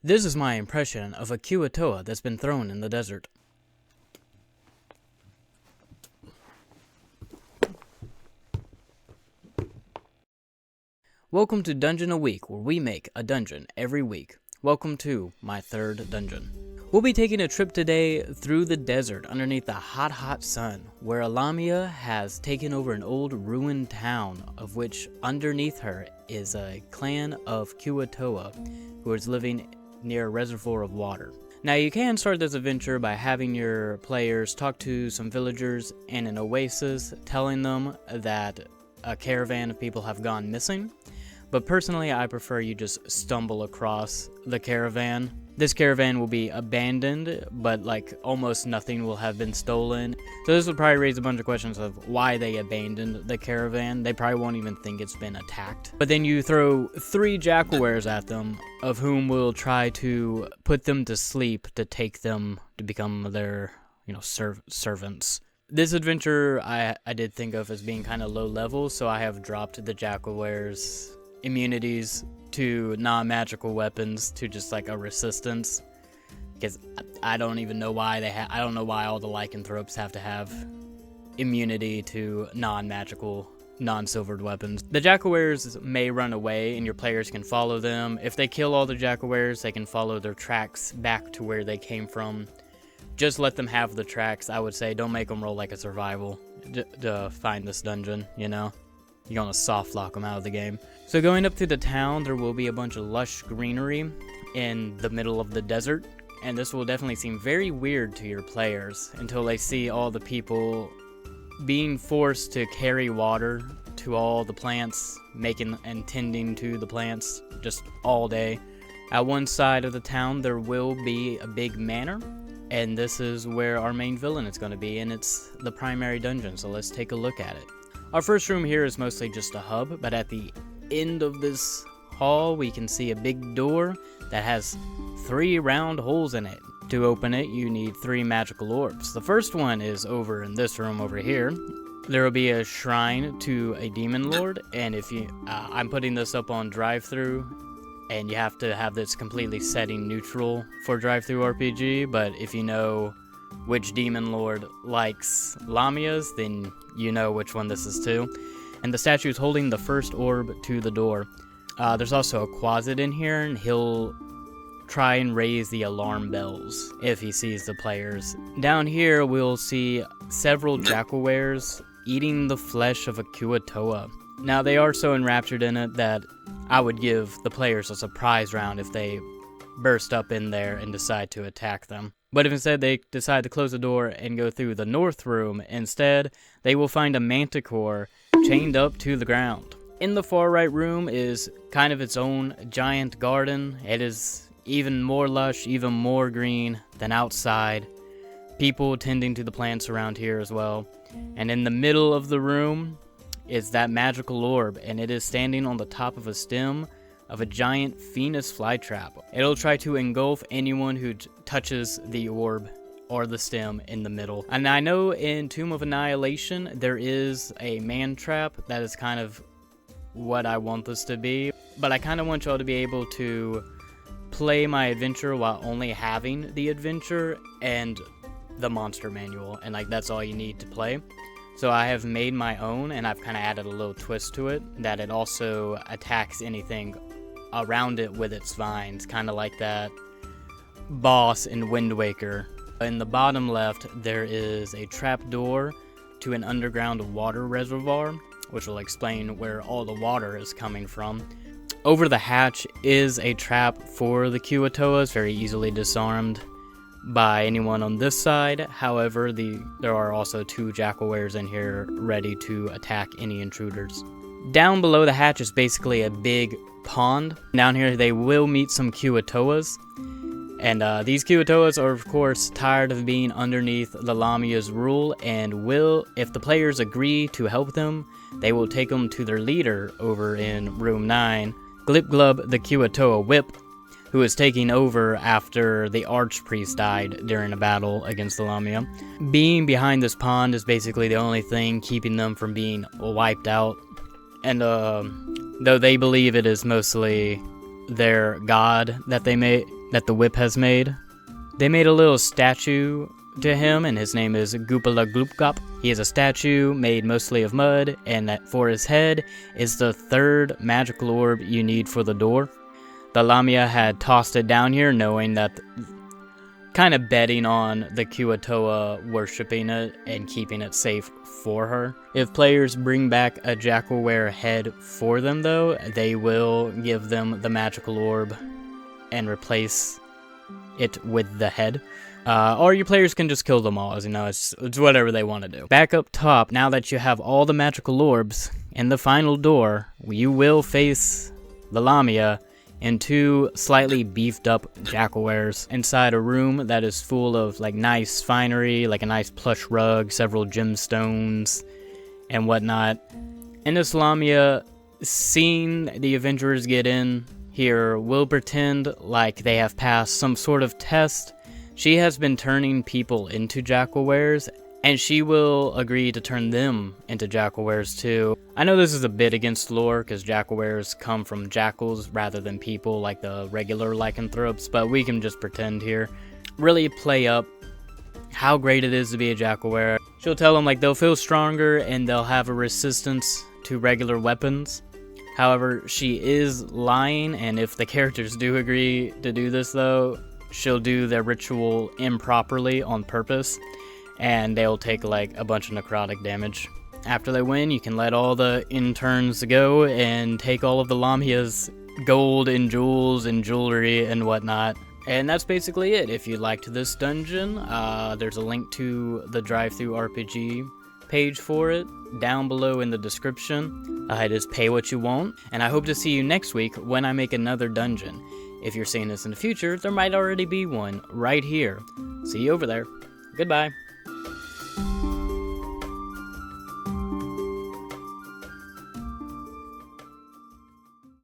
This is my impression of a Kua-Toa that's been thrown in the desert. Welcome to Dungeon a Week, where we make a dungeon every week. Welcome to my third dungeon. We'll be taking a trip today through the desert underneath the hot sun, where a lamia has taken over an old ruined town, of which underneath her is a clan of Kua-Toa who is living near a reservoir of water. Now you can start this adventure by having your players talk to some villagers in an oasis, telling them that a caravan of people have gone missing. But personally, I prefer you just stumble across the caravan. This caravan will be abandoned, but almost nothing will have been stolen. So this would probably raise a bunch of questions of why they abandoned the caravan. They probably won't even think it's been attacked. But then you throw 3 jackalweres at them, of whom will try to put them to sleep to take them to become their, servants. This adventure I did think of as being kind of low level, so I have dropped the jackalweres immunities to non-magical weapons to just a resistance, because I don't even know why I don't know why all the lycanthropes have to have immunity to non-magical, non-silvered weapons. The jackalweres may run away and your players can follow them. If they kill all the jackalweres, they can follow their tracks back to where they came from. Just let them have the tracks. I would say don't make them roll like a survival to find this dungeon, You're gonna soft lock them out of the game. So going up through the town, there will be a bunch of lush greenery in the middle of the desert, and this will definitely seem very weird to your players until they see all the people being forced to carry water to all the plants, making and tending to the plants just all day. At one side of the town, there will be a big manor, and this is where our main villain is going to be, and it's the primary dungeon, so let's take a look at it. Our first room here is mostly just a hub, but at the end of this hall we can see a big door that has 3 round holes in it. To open it, you need 3 magical orbs. The first one is over in this room over here. There will be a shrine to a demon lord, and if you, I'm putting this up on drive-thru, and you have to have this completely setting neutral for drive-thru RPG, but if you know which demon lord likes lamias, then you know which one this is too. And the statue is holding the first orb to the door. There's also a closet in here, and he'll try and raise the alarm bells if he sees the players. Down here we'll see several jackalweres eating the flesh of a Kua-Toa. Now they are so enraptured in it that I would give the players a surprise round if they burst up in there and decide to attack them. But if instead they decide to close the door and go through the north room instead, they will find a manticore chained up to the ground. In the far right room is kind of its own giant garden. It is even more lush, even more green than outside. People tending to the plants around here as well. And in the middle of the room is that magical orb, and it is standing on the top of a stem of a giant Venus flytrap. It'll try to engulf anyone who touches the orb or the stem in the middle. And I know in Tomb of Annihilation there is a man trap that is kind of what I want this to be, but I kind of want y'all to be able to play my adventure while only having the adventure and the monster manual, and that's all you need to play. So I have made my own, and I've kind of added a little twist to it, that it also attacks anything around it with its vines, kind of like that boss in Wind Waker. In the bottom left, there is a trap door to an underground water reservoir, which will explain where all the water is coming from. Over the hatch is a trap for the Kua-Toas, very easily disarmed by anyone on this side. However, there are also 2 jackalweres in here ready to attack any intruders. Down below the hatch is basically a big pond. Down here they will meet some Kua-Toas, and these Kua-Toas are of course tired of being underneath the lamia's rule, and will, if the players agree to help them, they will take them to their leader over in room 9, Glip Glub the Kua-Toa Whip, who is taking over after the archpriest died during a battle against the lamia. Being behind this pond is basically the only thing keeping them from being wiped out. And though they believe it is mostly their god that they that the whip has made. They made a little statue to him, and his name is Goopala Gloopgop. He is a statue made mostly of mud, and that for his head is the 3rd magical orb you need for the door. The lamia had tossed it down here, knowing that, kind of betting on the Kua-Toa worshipping it and keeping it safe for her. If players bring back a jackalwere head for them though, they will give them the magical orb and replace it with the head. Or your players can just kill them all, as you know, it's whatever they want to do. Back up top, now that you have all the magical orbs in the final door, you will face the lamia and 2 slightly beefed up jackalweres inside a room that is full of like nice finery, like a nice plush rug, several gemstones, and whatnot. And this lamia, seeing the Avengers get in here, will pretend like they have passed some sort of test. She has been turning people into jackalweres, and she will agree to turn them into jackalweres too. I know this is a bit against lore, because jackalweres come from jackals rather than people like the regular lycanthropes, but we can just pretend here. Really play up how great it is to be a jackalwere. She'll tell them like they'll feel stronger and they'll have a resistance to regular weapons. However, she is lying, and if the characters do agree to do this though, she'll do their ritual improperly on purpose, and they'll take like a bunch of necrotic damage. After they win, you can let all the interns go and take all of the lamia's gold and jewels and jewelry and whatnot. And that's basically it. If you liked this dungeon, there's a link to the Drive-Thru RPG page for it down below in the description. It is pay what you want, and I hope to see you next week when I make another dungeon. If you're seeing this in the future, there might already be one right here. See you over there. Goodbye.